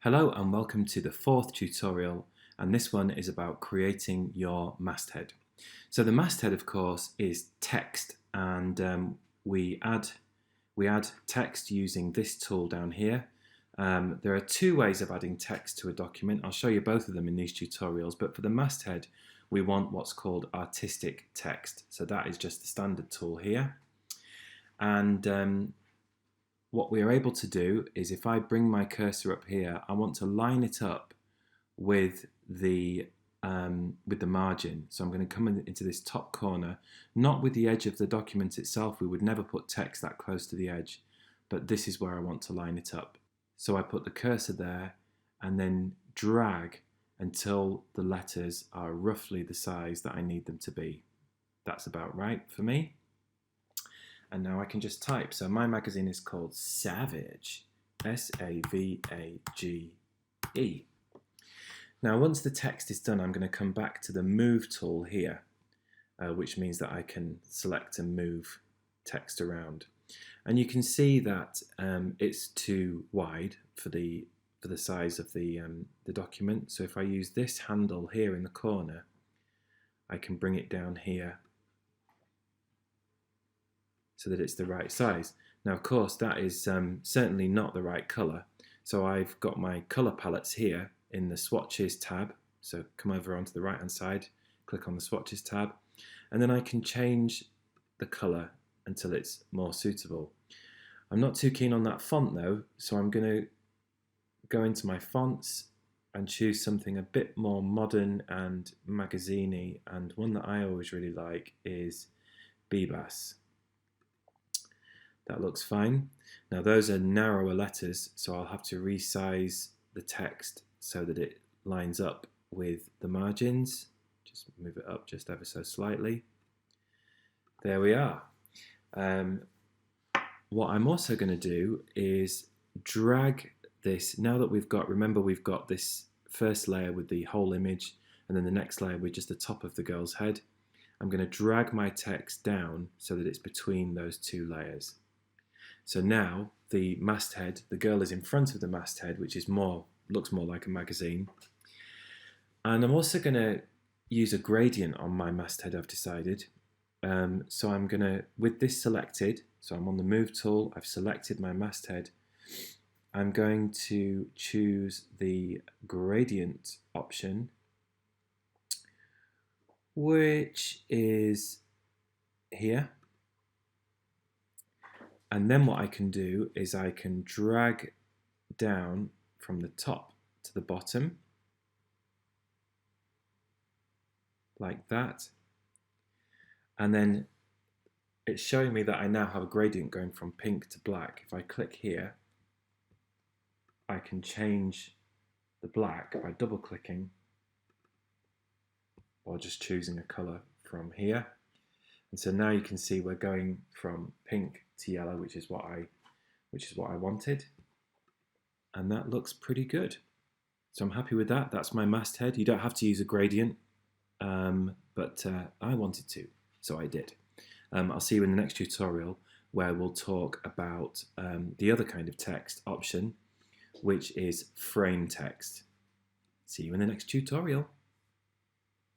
Hello and welcome to the fourth tutorial, and this one is about creating your masthead. So the masthead, of course, is text, and we add text using this tool down here. There are two ways of adding text to a document. I'll show you both of them in these tutorials, but for the masthead we want what's called artistic text. So that is just the standard tool here, and what we are able to do is, if I bring my cursor up here, I want to line it up with the margin. So I'm going to come into this top corner, not with the edge of the document itself. We would never put text that close to the edge, but this is where I want to line it up. So I put the cursor there and then drag until the letters are roughly the size that I need them to be. That's about right for me. And now I can just type. So my magazine is called Savage, S-A-V-A-G-E. Now once the text is done, I'm going to come back to the Move tool here, which means that I can select and move text around. And you can see that it's too wide for the size of the document. So if I use this handle here in the corner, I can bring it down here so that it's the right size. Now of course that is certainly not the right color, so I've got my color palettes here in the swatches tab. So come over onto the right hand side, click on the swatches tab, and then I can change the color until it's more suitable. I'm not too keen on that font though, so I'm going to go into my fonts and choose something a bit more modern and magazine-y, and one that I always really like is Bebas. That looks fine. Now those are narrower letters, so I'll have to resize the text so that it lines up with the margins. Just move it up just ever so slightly. There we are. What I'm also going to do is drag this, now that remember we've got this first layer with the whole image, and then the next layer with just the top of the girl's head. I'm going to drag my text down so that it's between those two layers. So now the masthead, the girl is in front of the masthead, which is looks more like a magazine. And I'm also going to use a gradient on my masthead, I've decided. So I'm going to, with this selected, so I'm on the Move tool, I've selected my masthead. I'm going to choose the gradient option, which is here. And then what I can do is I can drag down from the top to the bottom, like that. And then it's showing me that I now have a gradient going from pink to black. If I click here, I can change the black by double clicking or just choosing a color from here. And so now you can see we're going from pink to yellow, which is what I wanted, and that looks pretty good. So I'm happy with that. That's my masthead. You don't have to use a gradient, but I wanted to, so I did. I'll see you in the next tutorial where we'll talk about the other kind of text option, which is frame text. See you in the next tutorial.